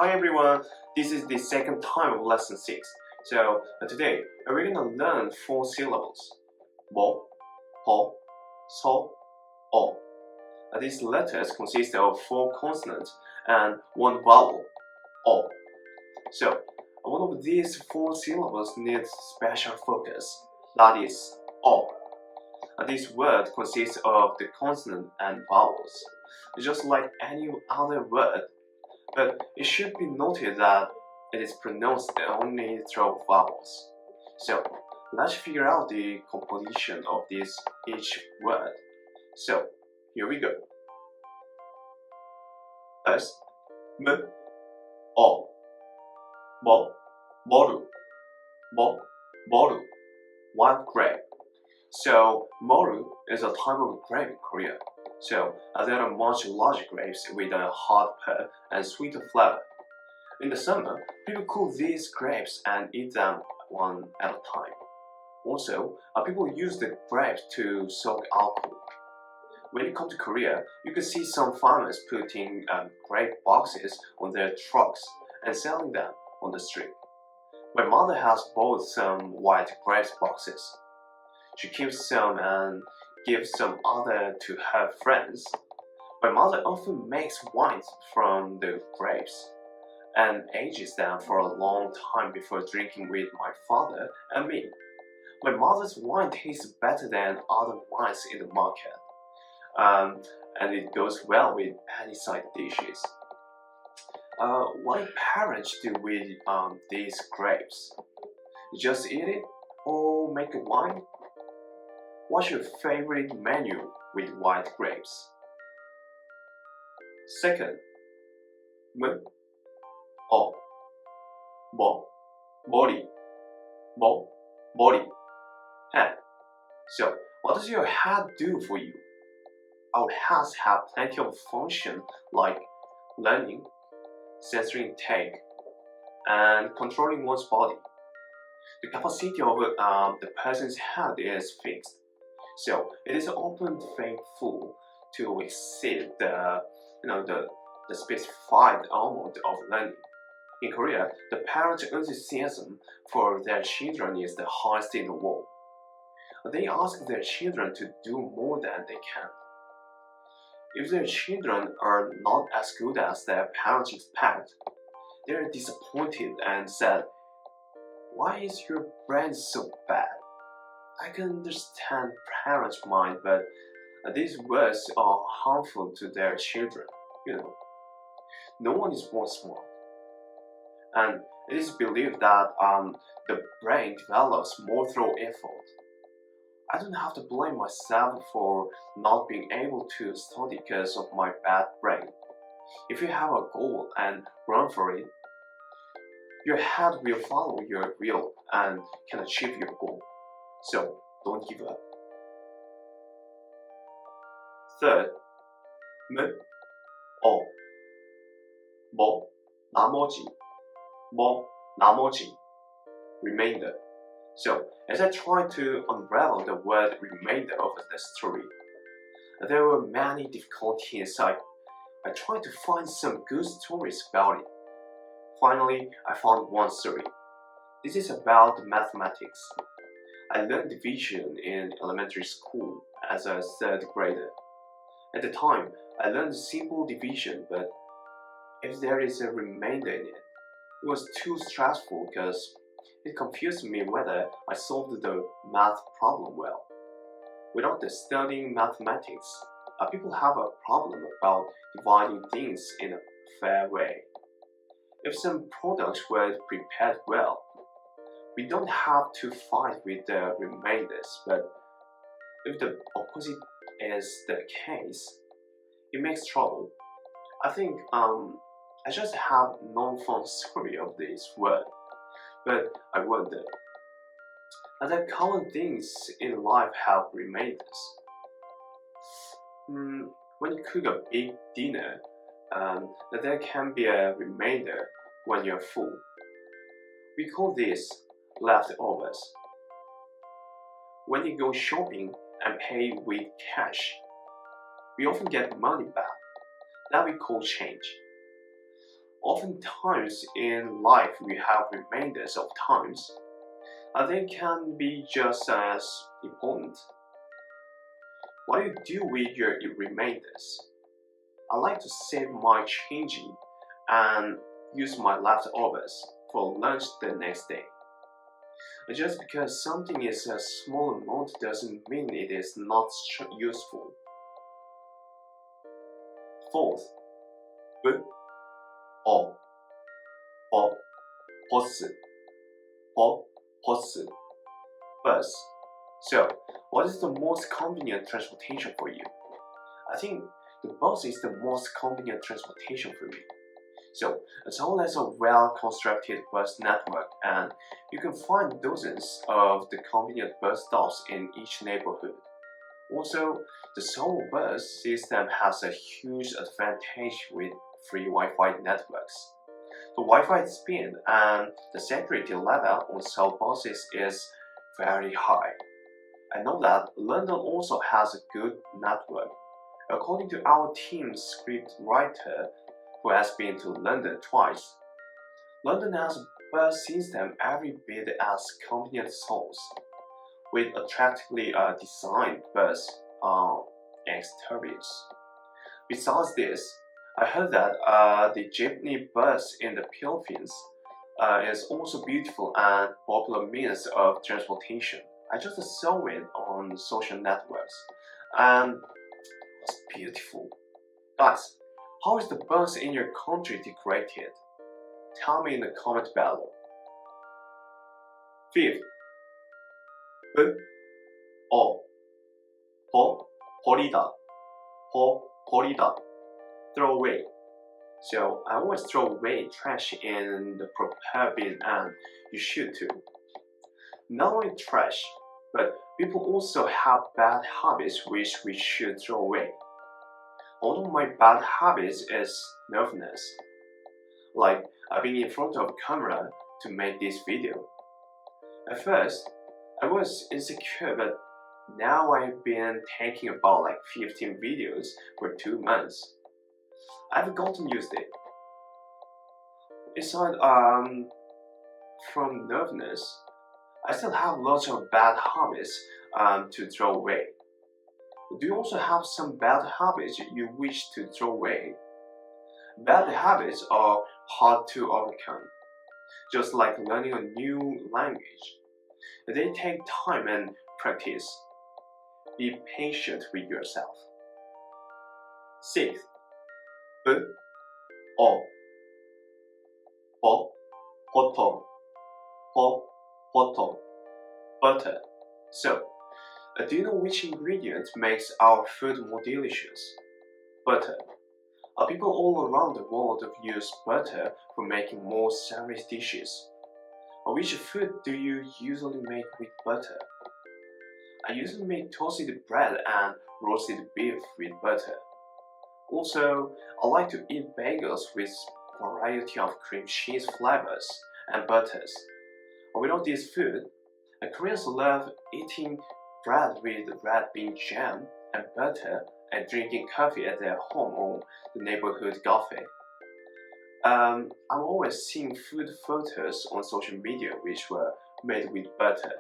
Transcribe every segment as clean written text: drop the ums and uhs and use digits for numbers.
Hi everyone, this is the second time of lesson 6. So today we're gonna learn 4 syllables. 뭐, 버, 서, 어. These letters consist of 4 consonants and 1 vowel, 어. So one of these 4 syllables needs special focus, that is, 어. This word consists of the consonant and vowels, just like any other word. But it should be noted that it is pronounced only through vowels. So let's figure out the composition of each word. So here we go. First, m, 어, 뭐, 뭐루, wild grape. So moru is a type of grape in Korea. So there are much larger grapes with a hard pulp and sweeter flavor. In the summer, people cook these grapes and eat them one at a time. Also, people use the grapes to soak alcohol. When you come to Korea, you can see some farmers putting grape boxes on their trucks and selling them on the street. My mother has bought some white grapes boxes. She keeps some and gives some other to her friends. My mother often makes wine from the grapes and ages them for a long time before drinking with my father and me. My mother's wine tastes better than other wines in the market, and it goes well with any side dishes. What do parents do with these grapes? Just eat it or make a wine? What's your favorite menu with white grapes? Second, m, 어, 뭐, 머리, head. So, what does your head do for you? Our heads have plenty of function like learning, sensory intake, and controlling one's body. The capacity of the person's head is fixed. So it is often faithful to exceed the specified amount of learning. In Korea, the parent enthusiasm for their children is the highest in the world. They ask their children to do more than they can. If their children are not as good as their parents expect, they are disappointed and said, "Why is your brain so bad?" I can understand parents' mind, but these words are harmful to their children. No one is born smart, and it is believed that the brain develops more through effort. I don't have to blame myself for not being able to study because of my bad brain. If you have a goal and run for it, your head will follow your will and can achieve your goal. So don't give up. Third, m, 어, 나머지, remainder. So as I tried to unravel the word remainder of the story, there were many difficulties. I tried to find some good stories about it. Finally, I found one story. This is about mathematics. I learned division in elementary school as a 3rd grader. At the time, I learned simple division, but if there is a remainder in it, it was too stressful because it confused me whether I solved the math problem well. Without studying mathematics, people have a problem about dividing things in a fair way. If some products were prepared well, we don't have to fight with the remainders, but if the opposite is the case, it makes trouble. I think I just have no fun story of this word, but I wonder, are there common things in life have remainders? When you cook a big dinner, there can be a remainder when you're full. We call this leftovers. When you go shopping and pay with cash, we often get money back. That we call change. Oftentimes in life we have remainders of times, and they can be just as important. What do you do with your remainders? I like to save my changing and use my leftovers for lunch the next day. Just because something is a small amount doesn't mean it is not useful. Fourth, b, o, o, pos, bus. So, what is the most convenient transportation for you? I think the bus is the most convenient transportation for me. So, as long as a well-constructed bus network, and you can find dozens of the convenient bus stops in each neighborhood. Also, the Seoul bus system has a huge advantage with free Wi-Fi networks. The Wi-Fi speed and the security level on Seoul buses is very high. I know that London also has a good network. According to our team's script writer, who has been to London twice, London has a bus system every bit as convenient as Seoul's, with attractively designed bus exteriors. Besides this, I heard that the jeepney bus in the Philippines is also beautiful and popular means of transportation. I just saw it on social networks, and it was beautiful. Guys, how is the bus in your country decorated? Tell me in the comment below. Fifth, b, o, 버리다, 버리다, throw away. So I always throw away trash in the proper bin, and you should too. Not only trash, but people also have bad habits which we should throw away. One of my bad habits is nervousness. Like being in front of a camera to make this video. At first, I was insecure, but now I've been taking about 15 videos for 2 months. I've gotten used to it. Aside from nervousness, I still have lots of bad habits to throw away. Do you also have some bad habits you wish to throw away? Bad habits are hard to overcome, just like learning a new language. They take time and practice. Be patient with yourself. Sixth, b, o, butter. So, do you know which ingredient makes our food more delicious? Butter. People all around the world use butter for making more savory dishes. Which food do you usually make with butter? I usually make toasted bread and roasted beef with butter. Also, I like to eat bagels with a variety of cream cheese flavors and butters. Without this food, Koreans love eating bread with red bean jam and butter and drinking coffee at their home or the neighborhood cafe. I'm always seeing food photos on social media which were made with butter.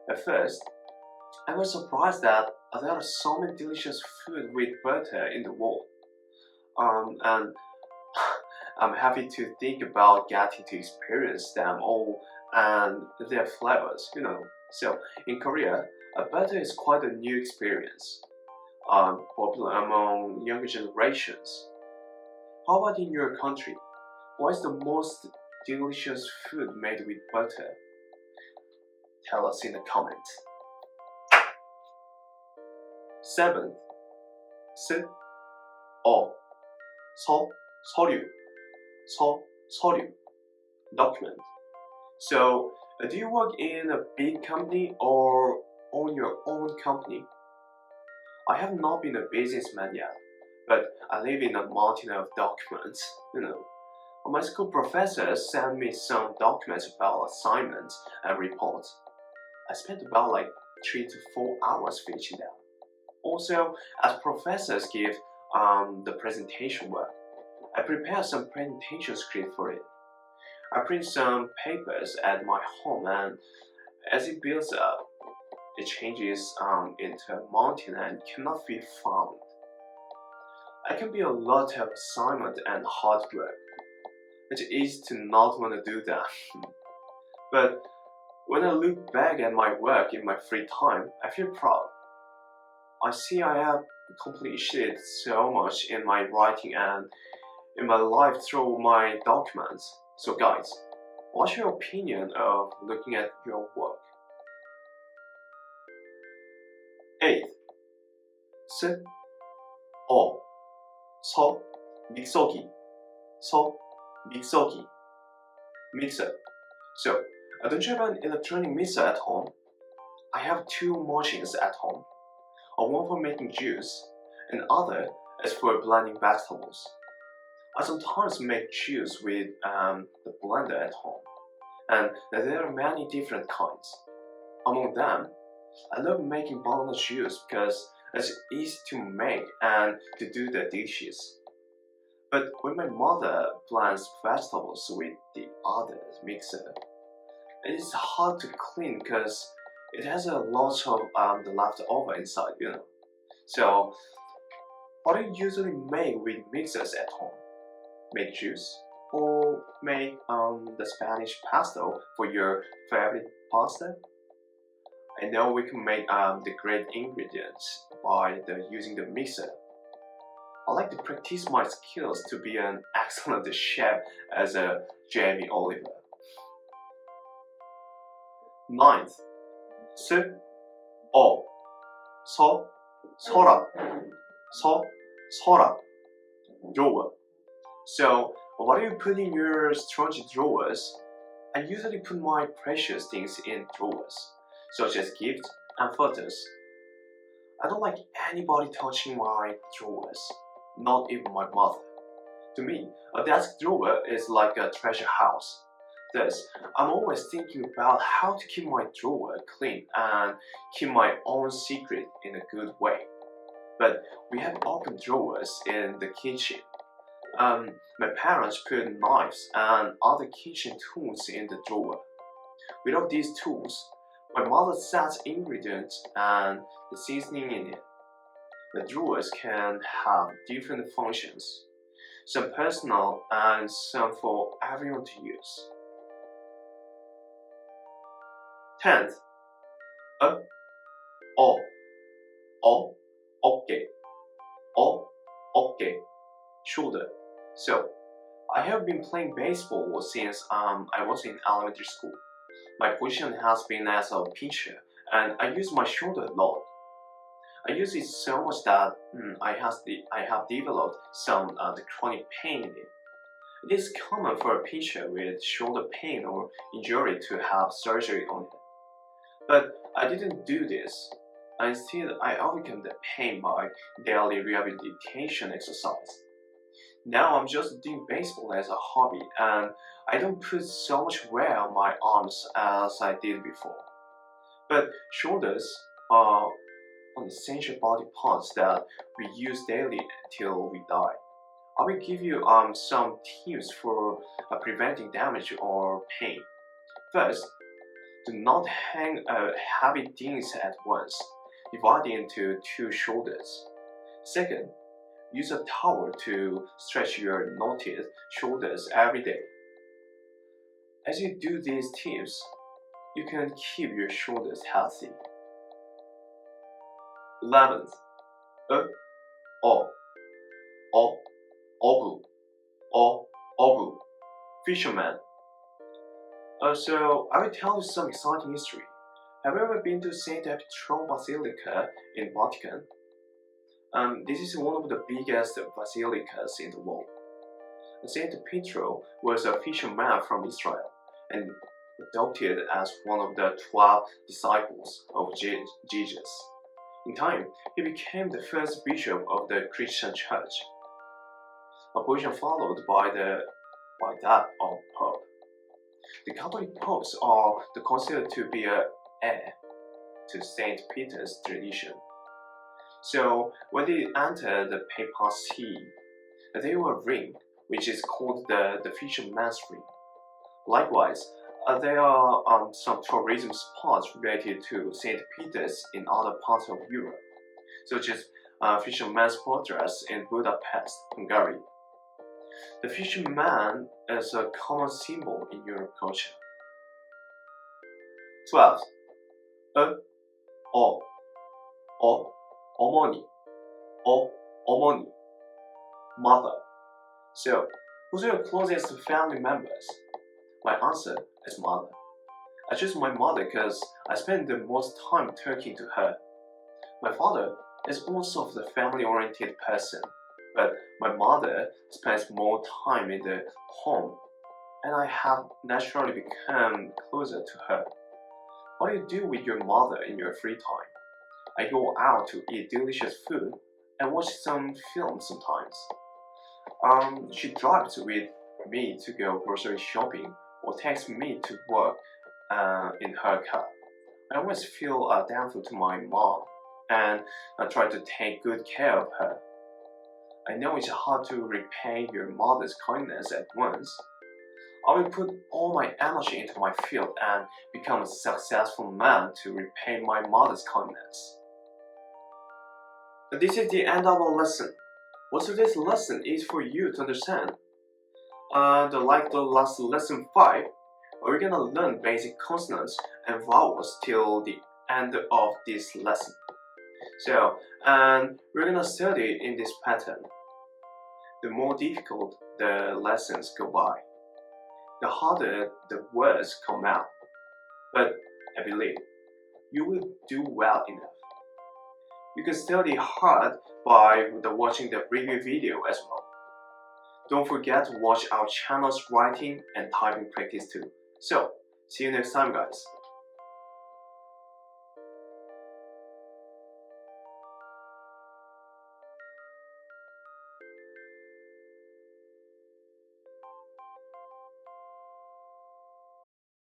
At first, I was surprised that there are so many delicious food with butter in the world. And I'm happy to think about getting to experience them all and their flavors, So, in Korea, butter is quite a new experience, popular among younger generations. How about in your country? What is the most delicious food made with butter? Tell us in the comments. 7th, s, 어, 서류, document. So, do you work in a big company or own your own company? I have not been a businessman yet, but I live in a mountain of documents, My school professors sent me some documents about assignments and reports. I spent about 3 to 4 hours finishing them. Also, as professors give the presentation work, I prepared some presentation script for it. I print some papers at my home, and as it builds up, it changes into a mountain and cannot be found. I can be a lot of assignment and hard work. It's easy to not want to do that. But when I look back at my work in my free time, I feel proud. I see I have accomplished so much in my writing and in my life through my documents. So guys, what's your opinion of looking at your work? 8. 스, 어, 서, 믹서기, 서, 믹서기, mixer. So, don't you have an electronic mixer at home? I have two machines at home. One for making juice, and other is for blending vegetables. I sometimes make juice with the blender at home, and there are many different kinds. Among them, I love making banana juice because it's easy to make and to do the dishes. But when my mother blends vegetables with the other mixer, it is hard to clean because it has a lot of the leftover inside, you know. So, what do you usually make with mixers at home? Make juice or make the Spanish pesto for your favorite pasta? I know we can make the great ingredients by using the mixer. I like to practice my skills to be an excellent chef as a Jamie Oliver. 9th. 스, 어, 서, 서랍, 서, 서랍, drawer. So, what do you put in your storage drawers? I usually put my precious things in drawers, such as gifts and photos. I don't like anybody touching my drawers, not even my mother. To me, a desk drawer is like a treasure house. Thus, I'm always thinking about how to keep my drawer clean and keep my own secret in a good way. But we have open drawers in the kitchen. My parents put knives and other kitchen tools in the drawer. Without these tools, my mother sets ingredients and the seasoning in it. The drawers can have different functions, some personal and some for everyone to use. 10th. 어, 어깨, 어깨, shoulder. So, I have been playing baseball since I was in elementary school. My position has been as a pitcher, and I use my shoulder a lot. I use it so much that I have developed some the chronic pain in it. It is common for a pitcher with shoulder pain or injury to have surgery on it. But I didn't do this. Instead, I overcome the pain by daily rehabilitation exercise. Now I'm just doing baseball as a hobby, and I don't put so much wear on my arms as I did before. But shoulders are an essential body parts that we use daily until we die. I will give you some tips for preventing damage or pain. First, do not hang heavy things at once, dividing into two shoulders. Second, use a towel to stretch your knotted shoulders every day. As you do these tips, you can keep your shoulders healthy. 11th. 어부, fisherman. So I will tell you some exciting history. Have you ever been to St. Petro Basilica in Vatican? This is one of the biggest basilicas in the world. St. Petro was a fisherman from Israel and adopted as one of the 12 disciples of Jesus. In time, he became the first bishop of the Christian church, a position followed by that of Pope. The Catholic popes are considered to be an heir to St. Peter's tradition. So when they entered the papacy, they wore a ring which is called the fisherman's ring. Likewise, there are some tourism spots related to St. Peter's in other parts of Europe, such as Fisherman's Fortress in Budapest, Hungary. The fisherman is a common symbol in Europe culture. 12. 어머니, 어머니, mother. So, who's your closest family members? My answer is mother. I choose my mother because I spend the most time talking to her. My father is also the family-oriented person, but my mother spends more time in the home, and I have naturally become closer to her. What do you do with your mother in your free time? I go out to eat delicious food and watch some films sometimes. She drives with me to go grocery shopping or takes me to work in her car. I always feel thankful to my mom and I try to take good care of her. I know it's hard to repay your mother's kindness at once. I will put all my energy into my field and become a successful man to repay my mother's kindness. This is the end of our lesson. What today's lesson is for you to understand. Like the last lesson 5, we're gonna learn basic consonants and vowels till the end of this lesson. So, we're gonna study in this pattern. The more difficult the lessons go by, the harder the words come out. But I believe you will do well enough. You can study hard by watching the review video as well. Don't forget to watch our channel's writing and typing practice too. So, see you next time guys.